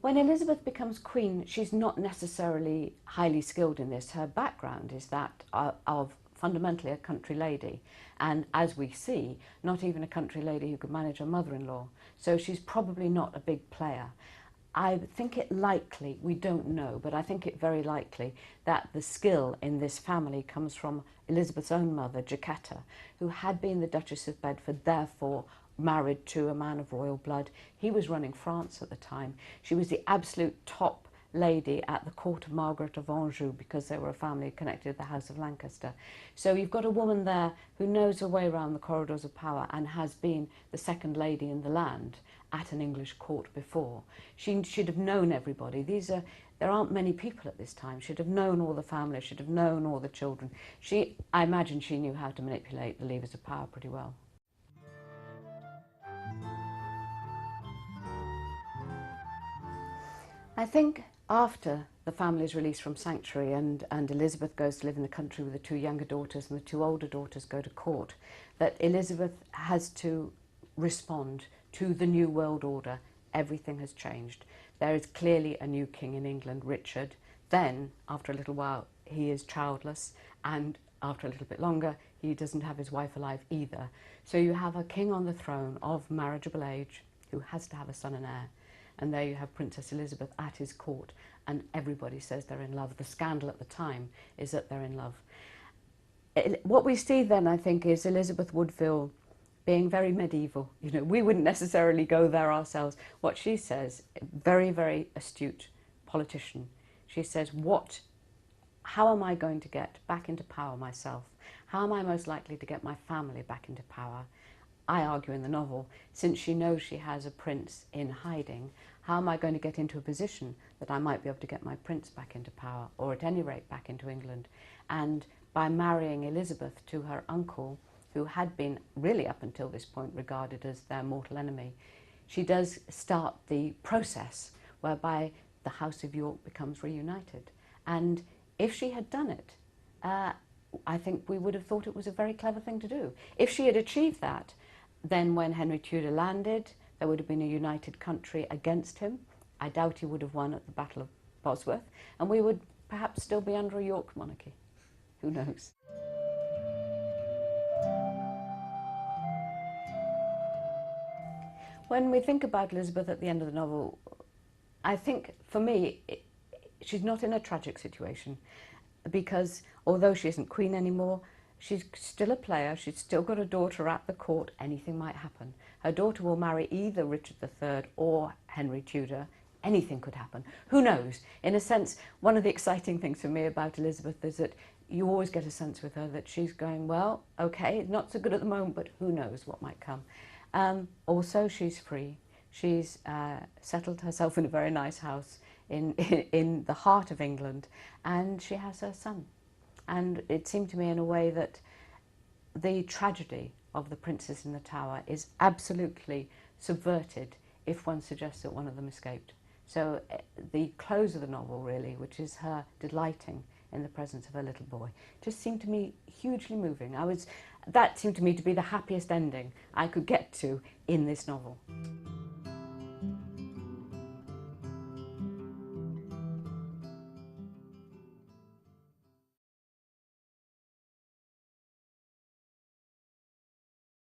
When Elizabeth becomes queen, she's not necessarily highly skilled in this. Her background is that of fundamentally a country lady, and as we see, not even a country lady who could manage her mother-in-law. So she's probably not a big player. I think it likely, we don't know, but I think it very likely that the skill in this family comes from Elizabeth's own mother, Jacquetta, who had been the Duchess of Bedford, therefore married to a man of royal blood. He was running France at the time. She was the absolute top lady at the court of Margaret of Anjou because they were a family connected to the House of Lancaster. So you've got a woman there who knows her way around the corridors of power and has been the second lady in the land at an English court before. She'd have known everybody. There aren't many people at this time. She'd have known all the family, she'd have known all the children. I imagine she knew how to manipulate the levers of power pretty well. I think after the family is released from sanctuary and Elizabeth goes to live in the country with the two younger daughters and the two older daughters go to court, that Elizabeth has to respond to the new world order. Everything has changed. There is clearly a new king in England, Richard. Then, after a little while, he is childless, and after a little bit longer, he doesn't have his wife alive either. So you have a king on the throne of marriageable age who has to have a son and heir. And there you have Princess Elizabeth at his court, and everybody says they're in love. The scandal at the time is that they're in love. What we see then, I think, is Elizabeth Woodville being very medieval. You know, we wouldn't necessarily go there ourselves. What she says, very, very astute politician, she says, how am I going to get back into power myself? How am I most likely to get my family back into power? I argue in the novel, since she knows she has a prince in hiding, how am I going to get into a position that I might be able to get my prince back into power, or at any rate back into England? And by marrying Elizabeth to her uncle, who had been really up until this point regarded as their mortal enemy, she does start the process whereby the House of York becomes reunited. And if she had done it, I think we would have thought it was a very clever thing to do. If she had achieved that, then when Henry Tudor landed, there would have been a united country against him. I doubt he would have won at the Battle of Bosworth, and we would perhaps still be under a York monarchy. Who knows? When we think about Elizabeth at the end of the novel, I think, for me, she's not in a tragic situation, because although she isn't queen anymore, she's still a player, she's still got a daughter at the court, anything might happen. Her daughter will marry either Richard III or Henry Tudor. Anything could happen. Who knows? In a sense, one of the exciting things for me about Elizabeth is that you always get a sense with her that she's going, well, okay, not so good at the moment, but who knows what might come. Also, she's free. She's settled herself in a very nice house in the heart of England, and she has her son. And it seemed to me in a way that the tragedy of the princes in the Tower is absolutely subverted if one suggests that one of them escaped. So the close of the novel, really, which is her delighting in the presence of her little boy, just seemed to me hugely moving. That seemed to me to be the happiest ending I could get to in this novel.